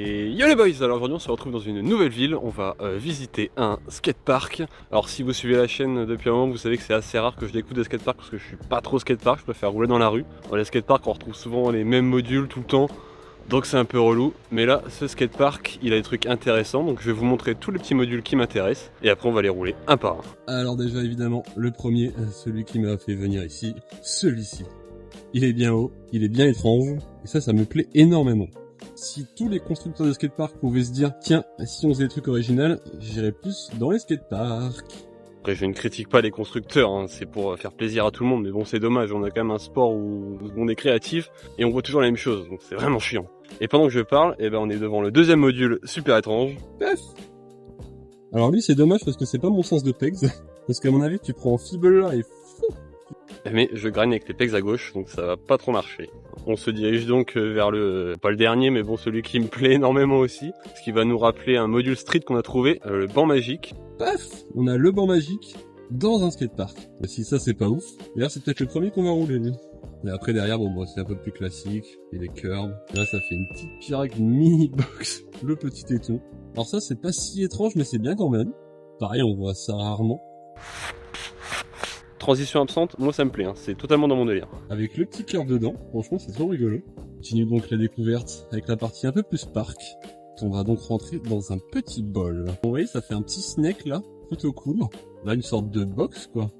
Et yo les boys, alors aujourd'hui on se retrouve dans une nouvelle ville, on va visiter un skatepark. Alors si vous suivez la chaîne depuis un moment, vous savez que c'est assez rare que je découvre des skateparks parce que je suis pas trop skatepark, je préfère rouler dans la rue. Dans les skateparks on retrouve souvent les mêmes modules tout le temps, donc c'est un peu relou. Mais là, ce skatepark, il a des trucs intéressants, donc je vais vous montrer tous les petits modules qui m'intéressent et après on va les rouler un par un. Alors déjà évidemment, le premier, celui qui m'a fait venir ici, celui-ci. Il est bien haut, il est bien étrange, et ça me plaît énormément. Si tous les constructeurs de skatepark pouvaient se dire tiens, si on faisait des trucs originaux, j'irais plus dans les skateparks. Après je ne critique pas les constructeurs, hein, c'est pour faire plaisir à tout le monde, mais bon c'est dommage, on a quand même un sport où on est créatif et on voit toujours la même chose, donc c'est vraiment chiant. Et pendant que je parle, eh ben on est devant le deuxième module super étrange. Pef. Alors lui c'est dommage parce que c'est pas mon sens de pegs, parce qu'à mon avis tu prends Fibble là et fou. Mais je graine avec les pegs à gauche, donc ça va pas trop marcher. On se dirige donc vers le, pas le dernier, mais bon celui qui me plaît énormément aussi, ce qui va nous rappeler un module street qu'on a trouvé, le banc magique. Paf, on a le banc magique dans un skatepark. Si ça c'est pas ouf, d'ailleurs c'est peut-être le premier qu'on va rouler lui. Et après derrière, bon c'est un peu plus classique, il y a des curves. Là ça fait une petite pirague, une mini box, le petit éton. Alors ça c'est pas si étrange mais c'est bien quand même. Pareil on voit ça rarement. Transition absente, moi ça me plaît, hein. C'est totalement dans mon délire. Avec le petit cœur dedans, franchement c'est trop rigolo. Continue donc la découverte avec la partie un peu plus parc. On va donc rentrer dans un petit bol. Vous voyez, ça fait un petit snake là, plutôt cool. Là une sorte de box quoi.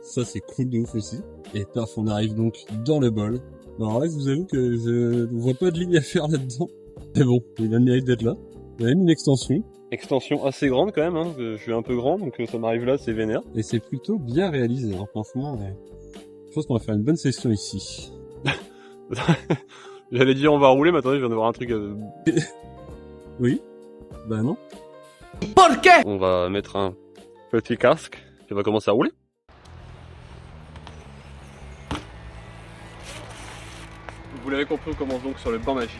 Ça c'est cool de ouf aussi. Et paf, on arrive donc dans le bol. Alors là je vous avoue que je ne vois pas de ligne à faire là-dedans. Mais bon, il a le mérite d'être là. Il y a même une extension. Extension assez grande quand même, hein. Je suis un peu grand donc ça m'arrive là, c'est vénère. Et c'est plutôt bien réalisé, hein. Franchement. Je pense qu'on va faire une bonne session ici. J'allais dire on va rouler, mais attendez, je viens de voir un truc. Oui. Bah non. Pourquoi? On va mettre un petit casque et on va commencer à rouler. Vous l'avez compris, on commence donc sur le banc magique.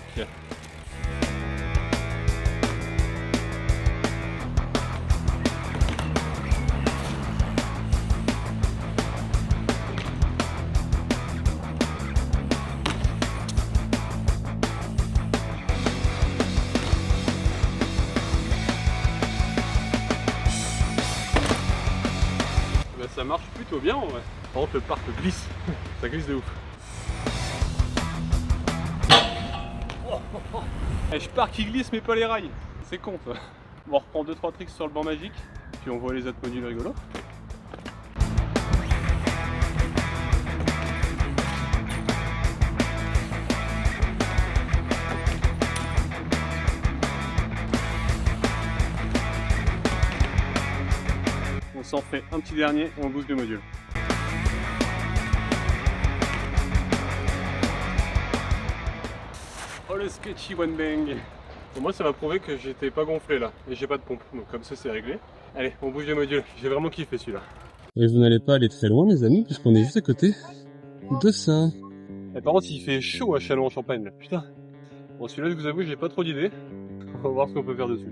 Ça marche plutôt bien en vrai. Par contre le parc glisse, ça glisse de ouf. Et je pars qui glisse mais pas les rails, c'est con ça. Bon, on reprend 2-3 tricks sur le banc magique, puis on voit les autres modules rigolos. On s'en fait un petit dernier et on bouge de module. Oh le sketchy one bang. Pour moi ça va prouver que j'étais pas gonflé là et j'ai pas de pompe, donc comme ça c'est réglé. Allez, on bouge de module, j'ai vraiment kiffé celui-là. Et vous n'allez pas aller très loin les amis, puisqu'on est juste à côté de ça. Et par contre il fait chaud à Châlons-en-Champagne là, putain. Bon celui-là je vous avoue j'ai pas trop d'idées. On va voir ce qu'on peut faire dessus.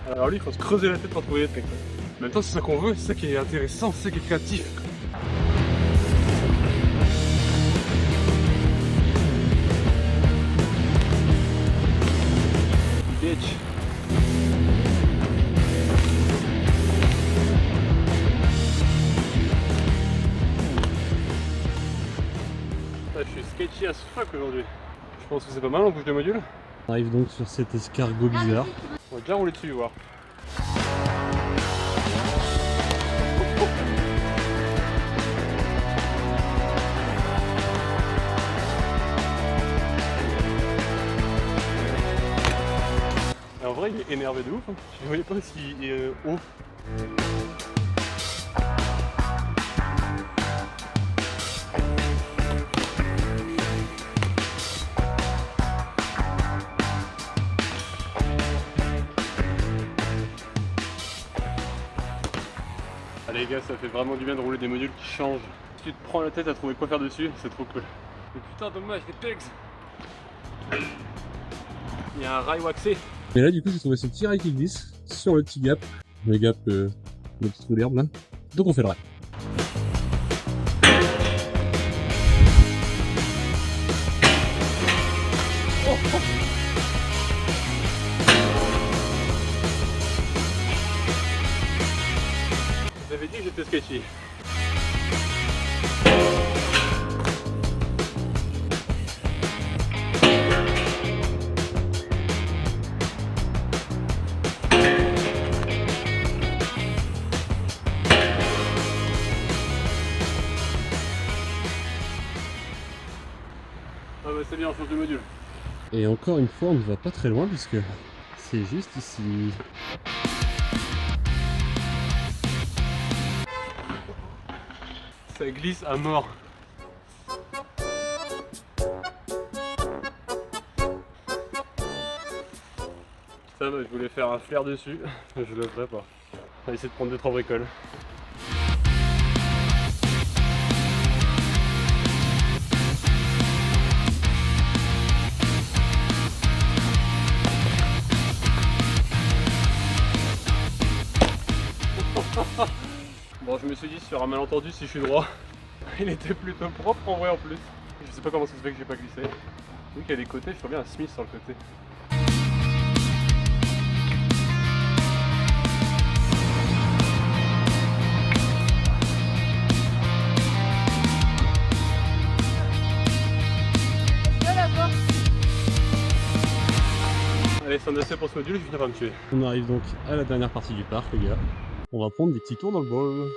Alors lui il faut se creuser la tête pour trouver les trucs. En même temps c'est ça qu'on veut, c'est ça qui est intéressant, c'est ça qui est créatif. Bitch. Ah, je suis sketchy as fuck aujourd'hui. Je pense que c'est pas mal, on bouge de module. On arrive donc sur cet escargot bizarre. On va déjà rouler dessus, voir. En vrai, il est énervé de ouf. Hein. Je ne voyais pas s'il est haut. les gars, ça fait vraiment du bien de rouler des modules qui changent. tu te prends la tête à trouver quoi faire dessus, c'est trop cool. Mais putain dommage, les pegs. Il y a un rail waxé. Et là du coup j'ai trouvé ce petit rail qui glisse sur le petit gap. Le gap, le petit trou d'herbe là. Donc on fait le rail. Oh, oh. J'avais dit que j'étais sketchy. Ah bah c'est bien, on change de module. Et encore une fois, on ne va pas très loin puisque c'est juste ici. Ça glisse à mort. Ça, bah, je voulais faire un flair dessus, je le ferai pas. On va essayer de prendre 2-3 bricoles. Bon, je me suis dit sur un malentendu si je suis droit. Il était plutôt propre en vrai en plus. Je sais pas comment ça se fait que j'ai pas glissé. Vu qu'il y a des côtés, je ferais bien un Smith sur le côté. Allez, c'est un essai pour ce module, je vais finir par me tuer. On arrive donc à la dernière partie du parc, les gars. On va prendre des petits tours dans le bol.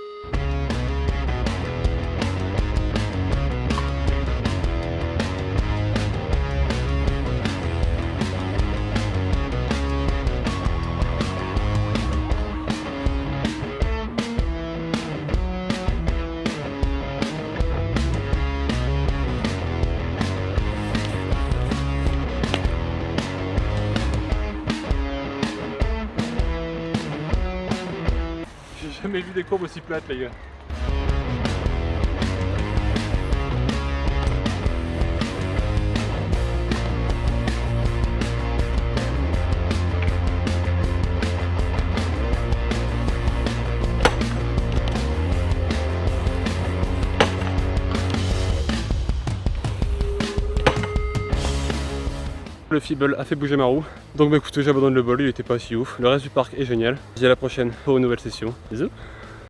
J'ai jamais vu des courbes aussi plates, les gars. Le Feeble a fait bouger ma roue, donc bah écoutez, j'abandonne le bol, il était pas si ouf. Le reste du parc est génial. Je vous dis à la prochaine pour une nouvelle session. Bisous.